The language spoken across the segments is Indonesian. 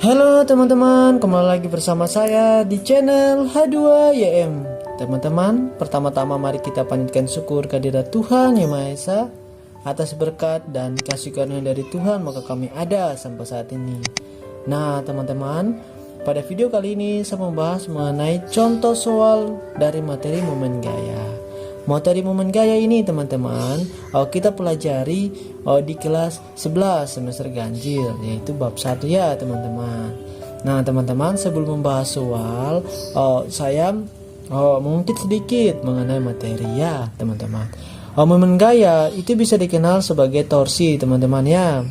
Halo teman-teman, kembali lagi bersama saya di channel H2YM. Teman-teman, pertama-tama mari kita panjatkan syukur kehadirat Tuhan Yang Maha Esa atas berkat dan kasih karunia dari Tuhan maka kami ada sampai saat ini. Nah teman-teman, pada video kali ini saya membahas mengenai contoh soal dari materi momen gaya. Materi momen gaya ini teman-teman kita pelajari di kelas 11 semester ganjil, yaitu bab 1 ya teman-teman. Nah teman-teman, sebelum membahas soal saya mengungkit sedikit mengenai materi ya teman-teman. Momen gaya itu bisa dikenal sebagai torsi teman-teman ya.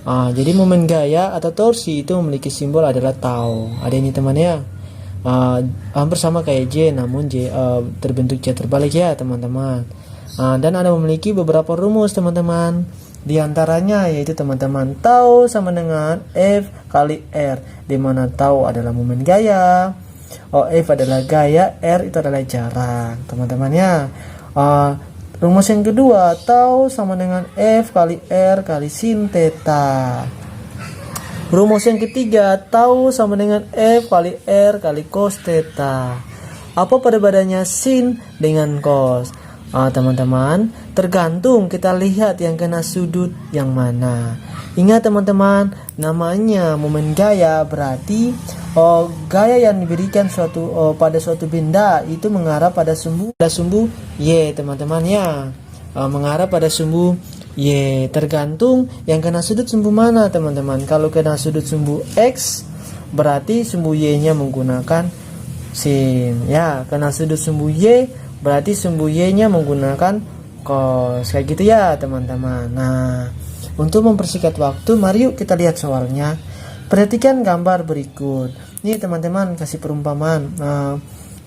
Jadi momen gaya atau torsi itu memiliki simbol adalah tau. Ada ini teman ya. Hampir sama kayak J, namun J terbentuk C terbalik ya teman-teman. Dan ada memiliki beberapa rumus teman-teman. Di antaranya yaitu teman-teman tau sama dengan F kali R, di mana tau adalah momen gaya, F adalah gaya, R itu adalah jarak teman-teman ya. Rumus yang kedua, tau sama dengan F kali R kali sin theta. Rumus yang ketiga, tau sama dengan F kali R kali cos theta. Apa pada badannya sin dengan cos? Teman-teman, tergantung kita lihat yang kena sudut yang mana. Ingat teman-teman, namanya momen gaya berarti gaya yang diberikan pada suatu benda itu mengarah pada sumbu Y teman-teman ya. Mengarah pada sumbu Y, tergantung yang kena sudut sumbu mana teman-teman. Kalau kena sudut sumbu X berarti sumbu Y-nya menggunakan sin ya. Kena sudut sumbu Y berarti sumbu Y-nya menggunakan cos, kayak gitu ya teman-teman. Nah, untuk mempersingkat waktu, mari yuk kita lihat soalnya. Perhatikan gambar berikut. Nih teman-teman, kasih perumpamaan.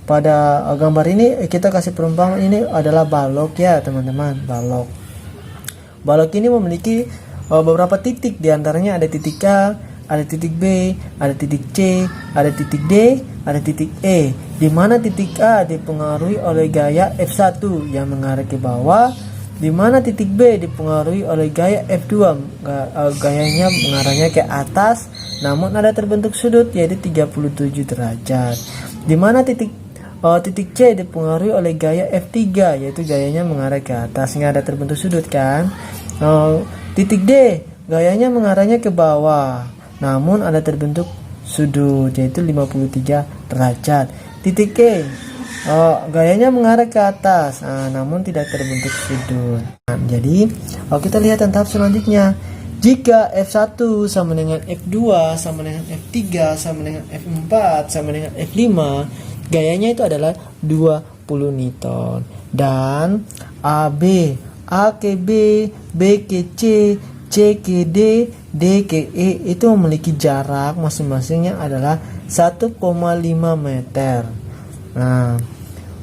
Pada gambar ini kita kasih perumpamaan, ini adalah balok ya teman-teman. Balok ini memiliki beberapa titik, diantaranya ada titik A, ada titik B, ada titik C, ada titik D, ada titik E. Di mana titik A dipengaruhi oleh gaya F1 yang mengarah ke bawah, di mana titik B dipengaruhi oleh gaya F2, gayanya mengarahnya ke atas, namun ada terbentuk sudut yaitu 37 derajat. Di mana titik C dipengaruhi oleh gaya F3 yaitu gayanya mengarah ke atas, nggak ada terbentuk sudut kan. Titik D gayanya mengarahnya ke bawah, namun ada terbentuk sudut yaitu 53 derajat. Titik E gayanya mengarah ke atas, namun tidak terbentuk sudut. Jadi kita lihat tahap selanjutnya. Jika F1 sama dengan F2 sama dengan F3 sama dengan F4 sama dengan F5, gayanya itu adalah 20 Newton. Dan AB, A ke B, B ke C, C ke D, D ke E itu memiliki jarak masing-masingnya adalah 1,5 meter. Nah,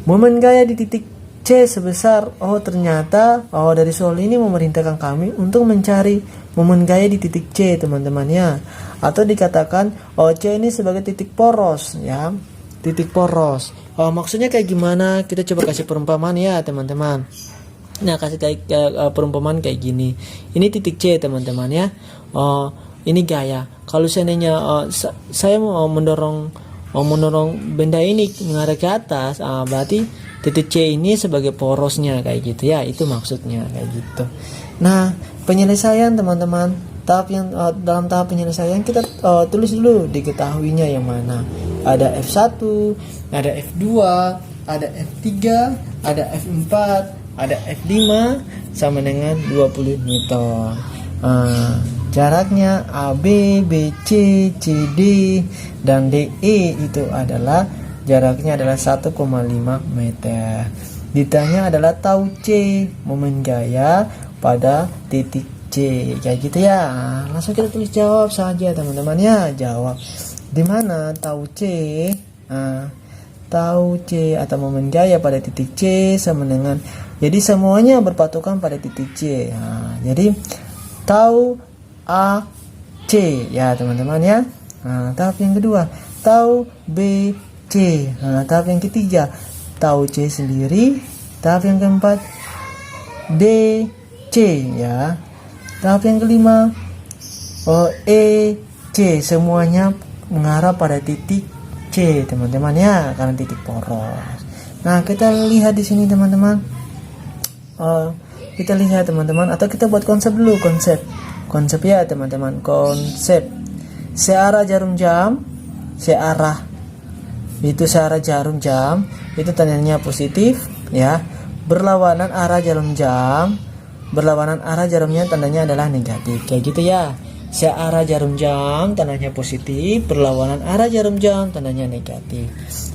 momen gaya di titik C sebesar, ternyata dari soal ini memerintahkan kami untuk mencari momen gaya di titik C teman-teman ya. Atau dikatakan C ini sebagai titik poros ya. Titik poros. Maksudnya kayak gimana? Kita coba kasih perumpamaan ya teman-teman. Nah, kasih kayak perumpamaan kayak gini. Ini titik C teman-teman ya. Ini gaya. Kalau seandainya saya mau mendorong benda ini mengarah ke atas, berarti titik C ini sebagai porosnya kayak gitu ya. Itu maksudnya kayak gitu. Nah, penyelesaian teman-teman, dalam tahap penyelesaian kita tulis dulu diketahuinya yang mana. Ada F1, ada F2, ada F3, ada F4, ada F5 sama dengan 20 Newton. Jaraknya AB, BC, CD dan DE itu adalah jaraknya adalah 1,5 meter. Ditanya adalah tau C, momen gaya pada titik C, kayak gitu ya. Langsung kita tulis jawab saja teman-teman ya. Jawab di mana tau C. Tau C atau momen gaya pada titik C sama dengan, jadi semuanya berpatokan pada titik C. Jadi tau A C ya teman-teman ya. Tahap yang kedua tau B C. Tahap yang ketiga tau C sendiri. Tahap yang keempat D C ya. Tahap yang kelima E C, semuanya mengarah pada titik C teman-teman ya, karena titik poros. Nah kita lihat di sini teman-teman, kita lihat teman-teman, atau kita buat konsep dulu, konsep ya teman-teman, konsep searah jarum jam, searah jarum jam itu tandanya positif ya, berlawanan arah jarum jam, berlawanan arah jarumnya tandanya adalah negatif, kayak gitu ya. Searah jarum jam tandanya positif, berlawanan arah jarum jam tandanya negatif.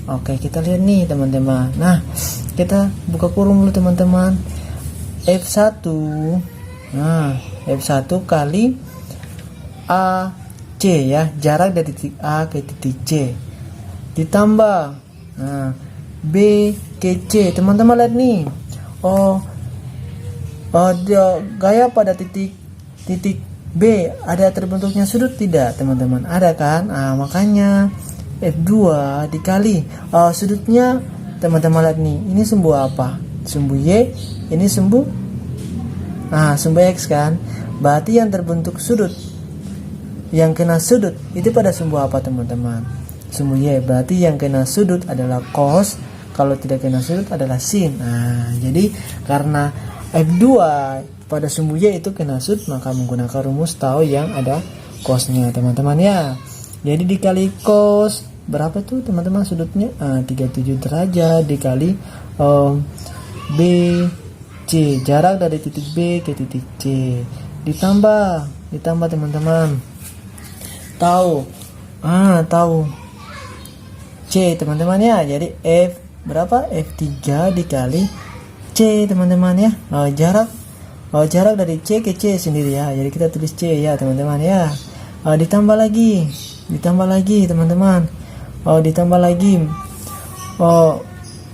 Oke, kita lihat nih teman-teman. Nah, kita buka kurung dulu teman-teman. F1. Nah, F1 kali AC ya, jarak dari titik A ke titik C. Ditambah B ke C. Teman-teman lihat nih. Gaya pada titik B ada terbentuknya sudut tidak teman-teman? Ada kan? Makanya F2 dikali sudutnya teman-teman lihat nih. Ini sumbu apa? Sumbu Y, ini sumbu X kan? Berarti yang terbentuk sudut, yang kena sudut itu pada sumbu apa teman-teman? Sumbu Y. Berarti yang kena sudut adalah cos, kalau tidak kena sudut adalah sin. Jadi karena F2 pada sumbu Y itu kena sudut, maka menggunakan rumus tahu yang ada cosnya teman-teman ya. Jadi dikali cos berapa tuh teman-teman sudutnya? 37 derajat dikali B C, jarak dari titik B ke titik C, ditambah teman-teman tahu C teman-teman ya. Jadi F berapa? F3 dikali C teman-teman ya. Jarak dari C ke C sendiri ya, jadi kita tulis C ya teman-teman ya. Ditambah lagi teman-teman, ditambah lagi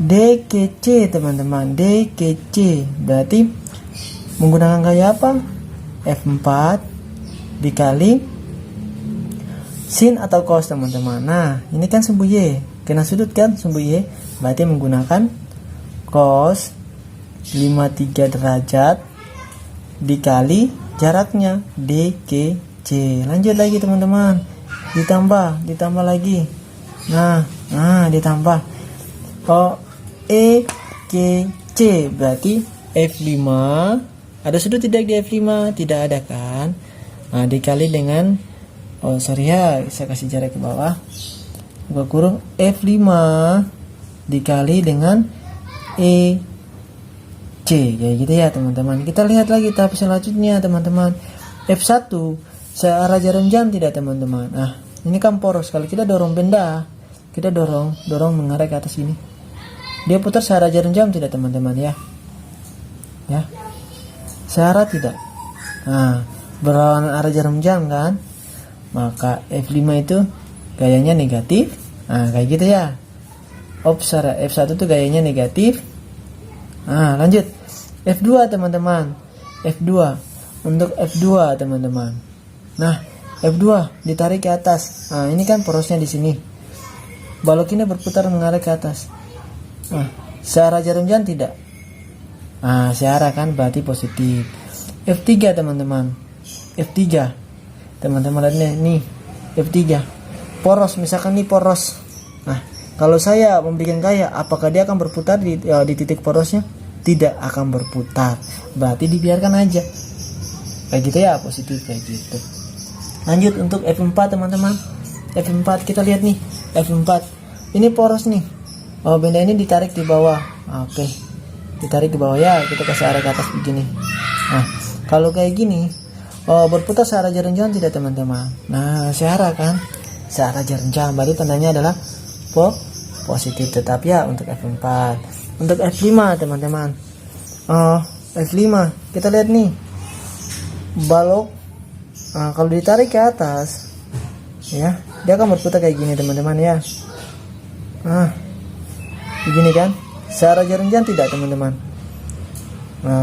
D ke C teman-teman, D ke C, berarti menggunakan gaya apa? F4 dikali sin atau cos teman-teman. Nah ini kan sumbu Y, kena sudut kan sumbu Y, berarti menggunakan cos 53 derajat dikali jaraknya D ke C. Lanjut lagi teman-teman, ditambah lagi. Ditambah E ke C, berarti F5 ada sudut tidak di F5? Tidak ada kan? Dikali dengan saya kasih jarak ke bawah, buka kurung, F5 dikali dengan E C, kayak gitu ya teman-teman. Kita lihat lagi tahap selanjutnya teman-teman. F1 searah jarum jam tidak teman-teman? Ini kan poros, kalau kita dorong benda, kita dorong mengarah ke atas ini, dia putar searah jarum jam tidak teman-teman ya? Searah tidak. Berlawanan arah jarum jam kan? Maka F5 itu gayanya negatif. Kayak gitu ya. F1 itu gayanya negatif. Lanjut F2 teman-teman. Untuk F2 teman-teman. Nah F2 ditarik ke atas. Ini kan porosnya di sini. Balok ini berputar mengarah ke atas. Searah jarum jam tidak? Searah kan, berarti positif. F3 teman-teman. F3 teman-teman lihat nih F3 poros, misalkan nih poros. Kalau saya memberikan gaya, apakah dia akan berputar di titik porosnya? Tidak akan berputar, berarti dibiarkan aja kayak gitu ya, positif kayak gitu. Lanjut untuk F4 teman-teman. F4 kita lihat nih, F4 ini poros nih. Benda ini ditarik di bawah. Oke, ditarik ke bawah ya, kita kasih arah ke atas begini. Kalau kayak gini berputar searah jarum jam tidak teman-teman? Searah kan, searah jarum jam, berarti tandanya adalah positif tetap ya untuk F4. Untuk F5 teman-teman, F5 kita lihat nih, balok kalau ditarik ke atas ya, dia akan berputar kayak gini teman-teman ya. Begini kan, searah jarum jam tidak teman-teman?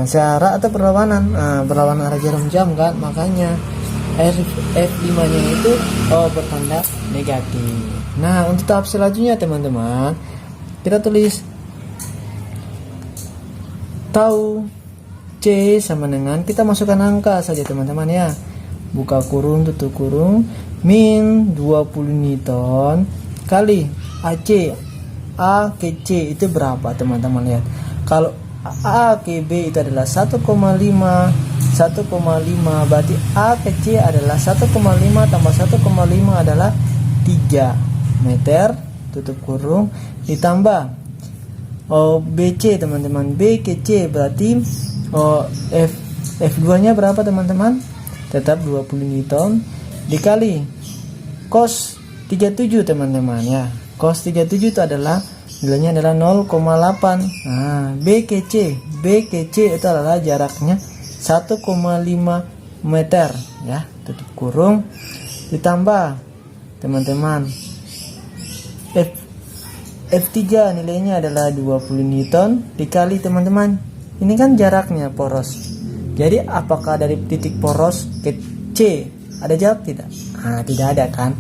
Searah atau berlawanan? Berlawanan arah jarum jam kan, makanya F5 nya itu bertanda negatif. Nah untuk tahap selanjutnya teman-teman, kita tulis tahu C sama dengan, kita masukkan angka saja teman-teman ya. buka kurung tutup kurung, min 20 Newton kali AC. A ke C itu berapa teman-teman lihat. Kalau A ke B itu adalah 1,5 berarti A ke C adalah 1,5 tambah 1,5 adalah 3 meter tutup kurung ditambah BC teman-teman. B ke C berarti F2 nya berapa teman-teman? Tetap 20 Newton dikali cos 37 teman-teman ya. Cos 37 itu adalah nilainya adalah 0,8. Nah, B ke C itu adalah jaraknya 1,5 meter ya, tutup kurung ditambah teman-teman F3 nilainya adalah 20 Newton dikali teman-teman. Ini kan jaraknya poros. Jadi apakah dari titik poros ke C ada jarak tidak? Nah, tidak ada kan?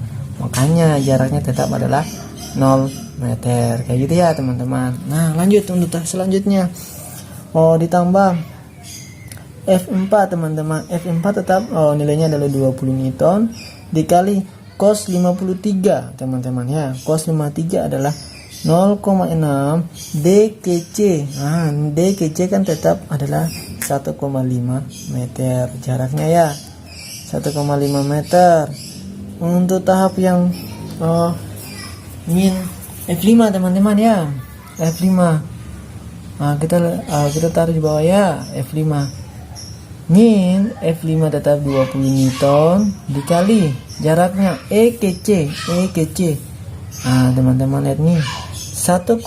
Makanya jaraknya tetap adalah 0 meter kayak gitu ya teman-teman. Nah, lanjut untuk selanjutnya. Ditambah F4 teman-teman. F4 tetap nilainya adalah 20 Newton dikali cos 53 teman-teman ya. Cos 53 adalah 0,6 D ke C. Nah, D ke C kan tetap adalah 1,5 meter jaraknya ya. 1,5 meter. Untuk tahap yang min F5 teman-teman ya. F5. Nah, kita taruh di bawah ya F5. Min F5 tetap 20 Newton dikali jaraknya E ke C. Nah, teman-teman lihat nih. 1,5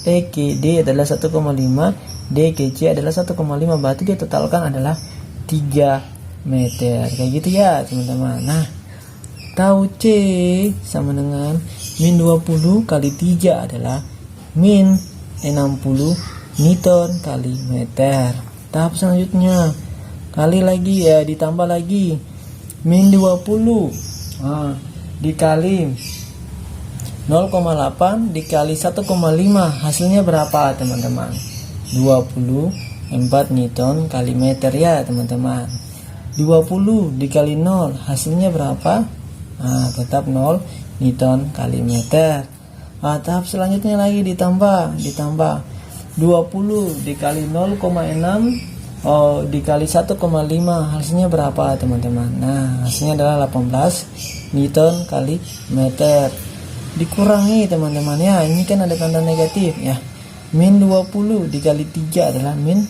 E ke D adalah 1,5, D ke C adalah 1,5, berarti dia totalkan adalah 3 meter kayak gitu ya teman-teman. Nah, tahu C sama dengan min 20 kali 3 adalah min 60 Newton kali meter. Tahap selanjutnya kali lagi ya, ditambah lagi min 20 dikali 0,8 dikali 1,5 hasilnya berapa teman-teman? 24 Newton kali meter ya teman-teman. 20 dikali 0 hasilnya berapa? Nah, tetap 0 Newton kali meter. Tahap selanjutnya lagi ditambah 20 dikali 0,6 dikali 1,5 hasilnya berapa teman-teman? Nah, hasilnya adalah 18 Newton kali meter. Dikurangi teman-teman ya, ini kan ada tanda negatif ya. Min 20 dikali 3 adalah min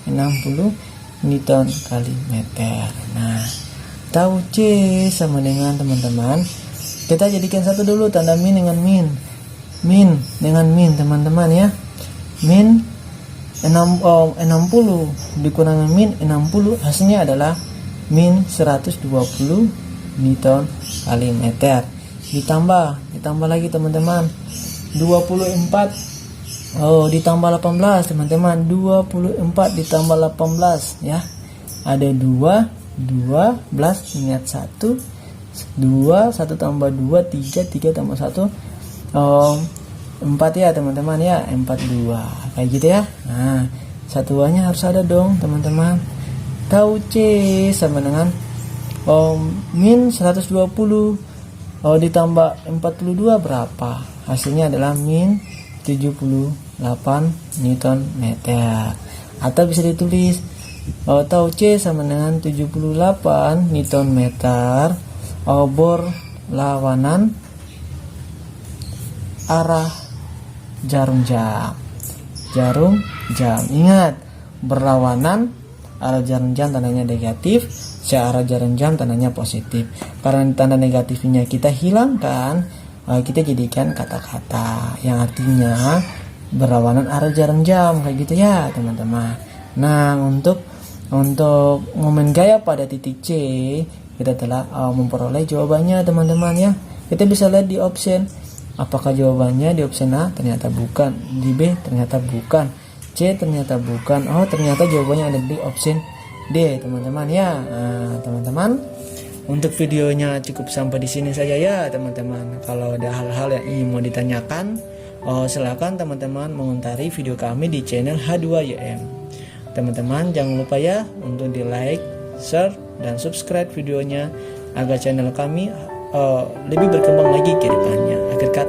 60 Newton kali meter. Nah, tahu C sama dengan teman-teman, kita jadikan satu dulu tanda min dengan min dengan min teman-teman ya. Min 60 dikurangi min 60 hasilnya adalah min 120 Newton kali meter. Ditambah lagi teman-teman 24 ditambah 18 teman-teman. 24 ditambah 18 ya, ada 12 ingat 1 tambah 2 3 tambah 1 4 ya teman-teman ya, 42 kayak gitu ya. Nah, satuannya harus ada dong teman-teman. Tahu C sama dengan min 120 ditambah 42 berapa? Hasilnya adalah min 78 Newton meter. Atau bisa ditulis tahu C sama dengan 78 Newton meter berlawanan arah jarum jam. Ingat, berlawanan arah jarum jam tandanya negatif, searah jarum jam tandanya positif. Karena tanda negatifnya kita hilangkan, kita jadikan kata-kata yang artinya berlawanan arah jarum jam kayak gitu ya teman-teman. Nah, untuk momen gaya pada titik C kita telah memperoleh jawabannya teman-teman ya. Kita bisa lihat di option, apakah jawabannya di option A ternyata bukan, di B ternyata bukan, C ternyata bukan, ternyata jawabannya ada di option D teman-teman ya. Nah, teman-teman, untuk videonya cukup sampai di sini saja ya teman-teman. Kalau ada hal-hal yang ingin mau ditanyakan, silakan teman-teman mengomentari video kami di channel H2YM. Teman-teman jangan lupa ya untuk di like, share, dan subscribe videonya agar channel kami lebih berkembang lagi ke depannya. Akhir kata